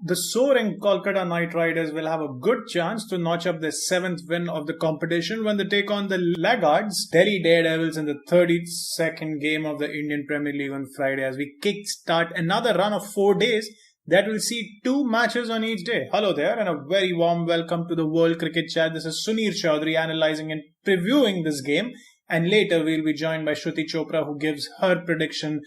The soaring Kolkata Knight Riders will have a good chance to notch up their seventh win of the competition when they take on the laggards Delhi Daredevils in the 32nd game of the Indian Premier League on Friday as we kick-start another run of 4 days that will see two matches on each day. Hello there and a very warm welcome to the World Cricket Chat. This is Suneer Chowdhary analysing and previewing this game, and later we'll be joined by Shruti Chopra who gives her prediction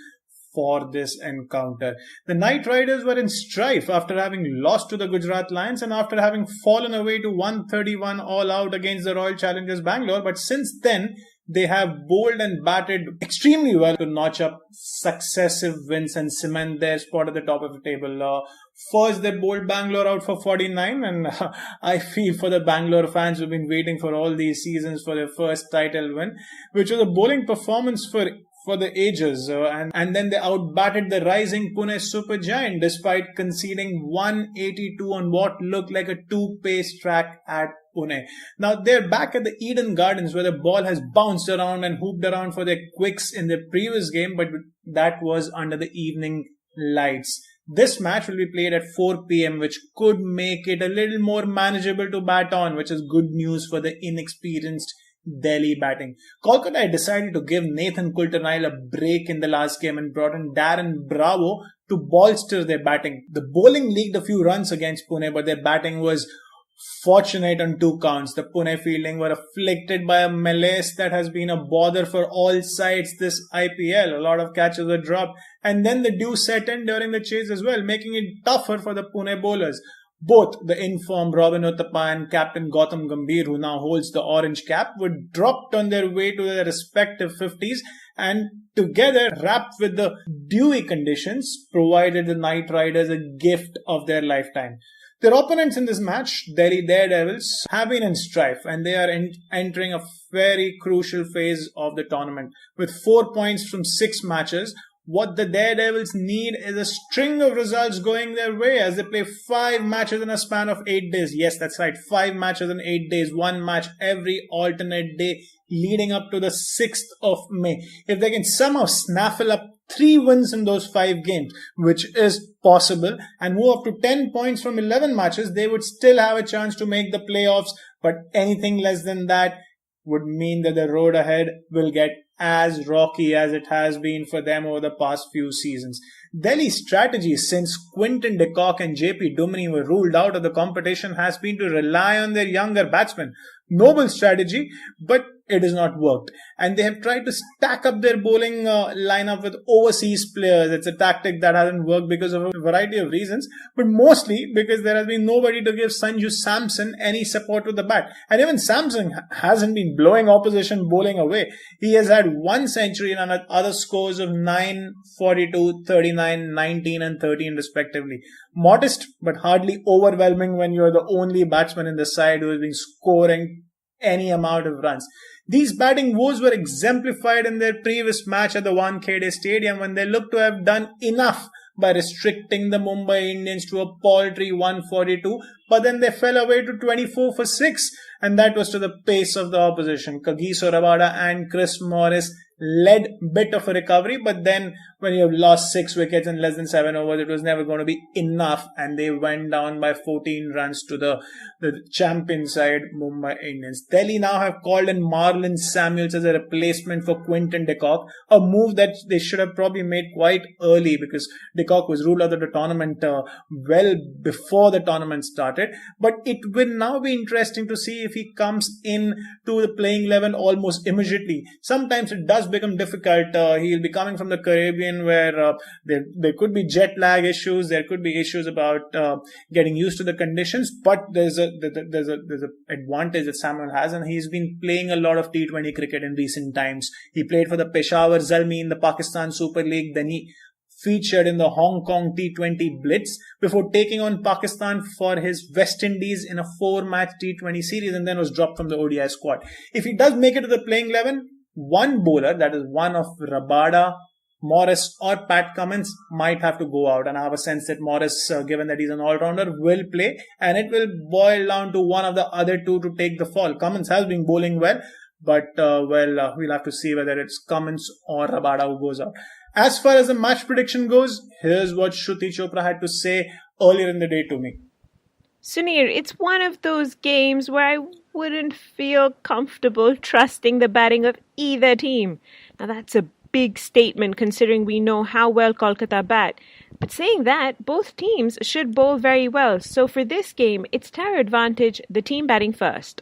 for this encounter. The Knight Riders were in strife after having lost to the Gujarat Lions and after having fallen away to 131 all out against the Royal Challengers Bangalore. But since then, they have bowled and batted extremely well to notch up successive wins and cement their spot at the top of the table. First, they bowled Bangalore out for 49, and I feel for the Bangalore fans who've been waiting for all these seasons for their first title win, which was a bowling performance for the ages, and then they outbatted the rising Pune supergiant despite conceding 182 on what looked like a two-pace track at Pune. Now they're back at the Eden Gardens where the ball has bounced around and hooped around for their quicks in the previous game, but that was under the evening lights. This match will be played at 4 p.m., which could make it a little more manageable to bat on, which is good news for the inexperienced Delhi batting. Kolkata had decided to give Nathan Coulter-Nile a break in the last game and brought in Darren Bravo to bolster their batting. The bowling leaked a few runs against Pune, but their batting was fortunate on two counts. The Pune fielding were afflicted by a malaise that has been a bother for all sides this IPL. A lot of catches were dropped, and then the dew set in during the chase as well, making it tougher for the Pune bowlers. Both the informed Robin Uthappa and Captain Gautam Gambhir, who now holds the orange cap, were dropped on their way to their respective 50s and together, wrapped with the dewy conditions, provided the Knight Riders a gift of their lifetime. Their opponents in this match, Delhi Daredevils, have been in strife and they are entering a very crucial phase of the tournament. With 4 points from 6 matches, what the Daredevils need is a string of results going their way as they play 5 matches in a span of 8 days. Yes, that's right, 5 matches in 8 days, 1 match every alternate day leading up to the 6th of May. If they can somehow snaffle up 3 wins in those 5 games, which is possible, and move up to 10 points from 11 matches, they would still have a chance to make the playoffs, but anything less than that would mean that the road ahead will get as rocky as it has been for them over the past few seasons. Delhi's strategy since Quinton de Kock and JP Duminy were ruled out of the competition has been to rely on their younger batsmen. Noble strategy, but it has not worked. And they have tried to stack up their bowling lineup with overseas players. It's a tactic that hasn't worked because of a variety of reasons, but mostly because there has been nobody to give Sanju Samson any support with the bat. And even Samson hasn't been blowing opposition bowling away. He has had 1 century and other scores of 9, 42, 39, 19 and 13 respectively. Modest, but hardly overwhelming when you're the only batsman in the side who has been scoring any amount of runs. These batting woes were exemplified in their previous match at the Wankhede Stadium when they looked to have done enough by restricting the Mumbai Indians to a paltry 142, but then they fell away to 24 for 6, and that was to the pace of the opposition. Kagiso Rabada and Chris Morris led bit of a recovery, but then when you have lost 6 wickets in less than 7 overs, it was never going to be enough, and they went down by 14 runs to the champion side Mumbai Indians. Delhi now have called in Marlon Samuels as a replacement for Quinton de Kock, a move that they should have probably made quite early because de Kock was ruled out of the tournament well before the tournament started. But it will now be interesting to see if he comes in to the playing 11 almost immediately. Sometimes it does become difficult. He'll be coming from the Caribbean where there could be jet lag issues. There could be issues about getting used to the conditions. But there's a advantage that Samuel has, and he's been playing a lot of T20 cricket in recent times. He played for the Peshawar Zalmi in the Pakistan Super League. Then he featured in the Hong Kong T20 Blitz before taking on Pakistan for his West Indies in a 4-match T20 series and then was dropped from the ODI squad. If he does make it to the playing 11, one bowler, that is one of Rabada, Morris or Pat Cummins, might have to go out, and I have a sense that Morris, given that he's an all-rounder, will play, and it will boil down to one of the other two to take the fall. Cummins has been bowling well, but we'll have to see whether it's Cummins or Rabada who goes out. As far as the match prediction goes, here's what Shruti Chopra had to say earlier in the day to me. Suneer, it's one of those games where I wouldn't feel comfortable trusting the batting of either team. Now, that's a big statement considering we know how well Kolkata bat. But saying that, both teams should bowl very well. So for this game, it's to our advantage, the team batting first.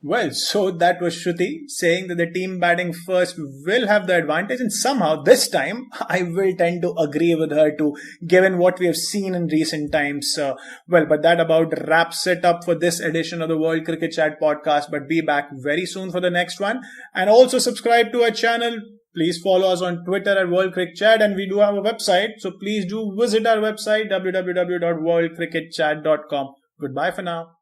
Well, so that was Shruti saying that the team batting first will have the advantage, and somehow this time I will tend to agree with her too, given what we have seen in recent times. But that about wraps it up for this edition of the World Cricket Chat podcast. But be back very soon for the next one, and also subscribe to our channel. Please follow us on Twitter at World Cricket Chat, and we do have a website, so please do visit our website www.worldcricketchat.com. Goodbye for now.